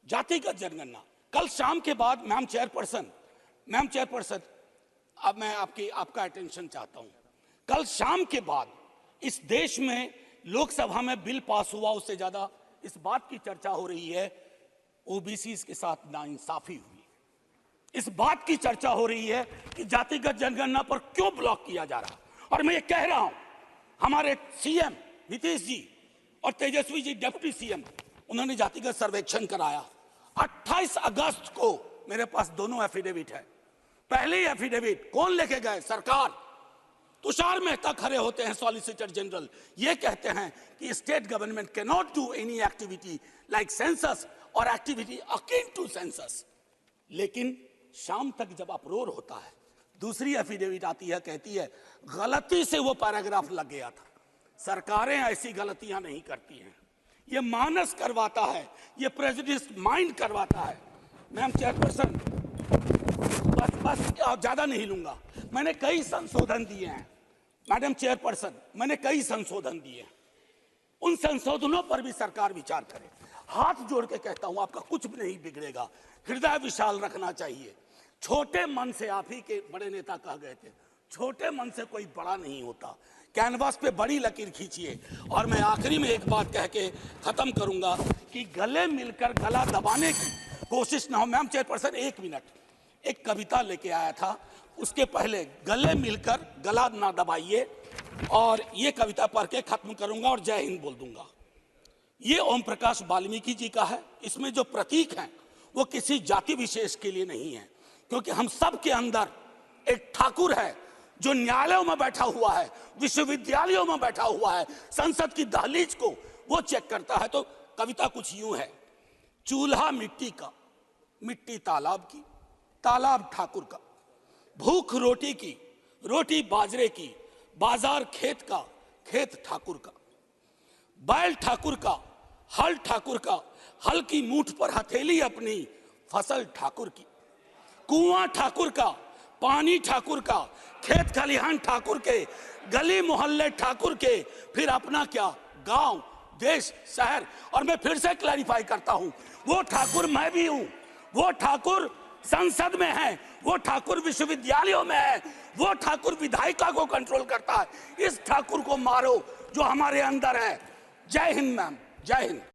जातिगत जनगणना कल शाम के बाद मैम चेयरपर्सन, अब मैं आपका अटेंशन चाहता हूं। कल शाम के बाद इस देश में लोकसभा में बिल पास हुआ, उससे ज्यादा इस बात की चर्चा हो रही है ओबीसी के साथ नाइंसाफी हुई। इस बात की चर्चा हो रही है कि जातिगत जनगणना पर क्यों ब्लॉक किया जा रहा। और मैं ये कह रहा हूं, हमारे सीएम नीतीश जी और तेजस्वी जी डिप्टी सीएम, उन्होंने जातिगत सर्वेक्षण कराया। 28 अगस्त को मेरे पास दोनों एफिडेविट है। पहले एफिडेविट कौन लेके गए? सरकार। तुषार मेहता खड़े होते हैं, सॉलिसिटर जनरल, ये कहते हैं कि state government can not do any activity like census और एक्टिविटी अकिन टू सेंसस। लेकिन शाम तक जब अप्रोर होता है, दूसरी एफिडेविट आती है, कहती है गलती से वो पैराग्राफ लग गया था। सरकारें ऐसी गलतियां नहीं करती हैं, ये मानस करवाता है, ये प्रेजुडिस माइंड करवाता है। मैम चेयरपर्सन, बस ज्यादा नहीं लूंगा। मैंने कई संशोधन दिए हैं मैडम चेयरपर्सन, मैंने कई संशोधन दिए हैं। उन संशोधनों पर भी सरकार विचार करे। हाथ जोड़ के कहता हूं, आपका कुछ भी नहीं बिगड़ेगा। हृदय विशाल रखना चाहिए। छोटे मन से, आप ही के बड़े नेता कह गए थे, छोटे मन से कोई बड़ा नहीं होता। कैनवास पे बड़ी लकीर खींचिए। और मैं आखिरी में एक बात कह के खत्म करूंगा कि गले मिलकर गला दबाने की कोशिश ना हो। मैम चेयरपर्सन, 1 मिनट, एक कविता लेके आया था, उसके पहले गले मिलकर गला ना दबाइए, और ये कविता पढ़ के खत्म करूंगा और जय हिंद बोल दूंगा। ये ओम प्रकाश वाल्मीकि जी का है। इसमें जो प्रतीक हैं वो किसी जाति विशेष के लिए नहीं है, क्योंकि हम सब के अंदर एक ठाकुर है जो न्यायालयों में बैठा हुआ है, विश्वविद्यालयों में बैठा हुआ है, संसद की दहलीज को वो चेक करता है। तो कविता कुछ यूं है। चूल्हा मिट्टी का, मिट्टी तालाब की, तालाब ठाकुर का, भूख रोटी की, रोटी बाजरे की, बाजार खेत का, खेत ठाकुर का, बैल ठाकुर का, हल ठाकुर का, हल की मूठ पर हथेली अपनी, फसल ठाकुर की, कुआं ठाकुर का, पानी ठाकुर का, खेत खलिहान ठाकुर के, गली मोहल्ले ठाकुर के, फिर अपना क्या, गांव, देश, शहर। और मैं फिर से क्लैरिफाई करता हूं, वो ठाकुर मैं भी हूं, वो ठाकुर संसद में है, वो ठाकुर विश्वविद्यालयों में है, वो ठाकुर विधायिका को कंट्रोल करता है। इस ठाकुर को मारो जो हमारे अंदर है। जय हिंद मैम, जय हिंद।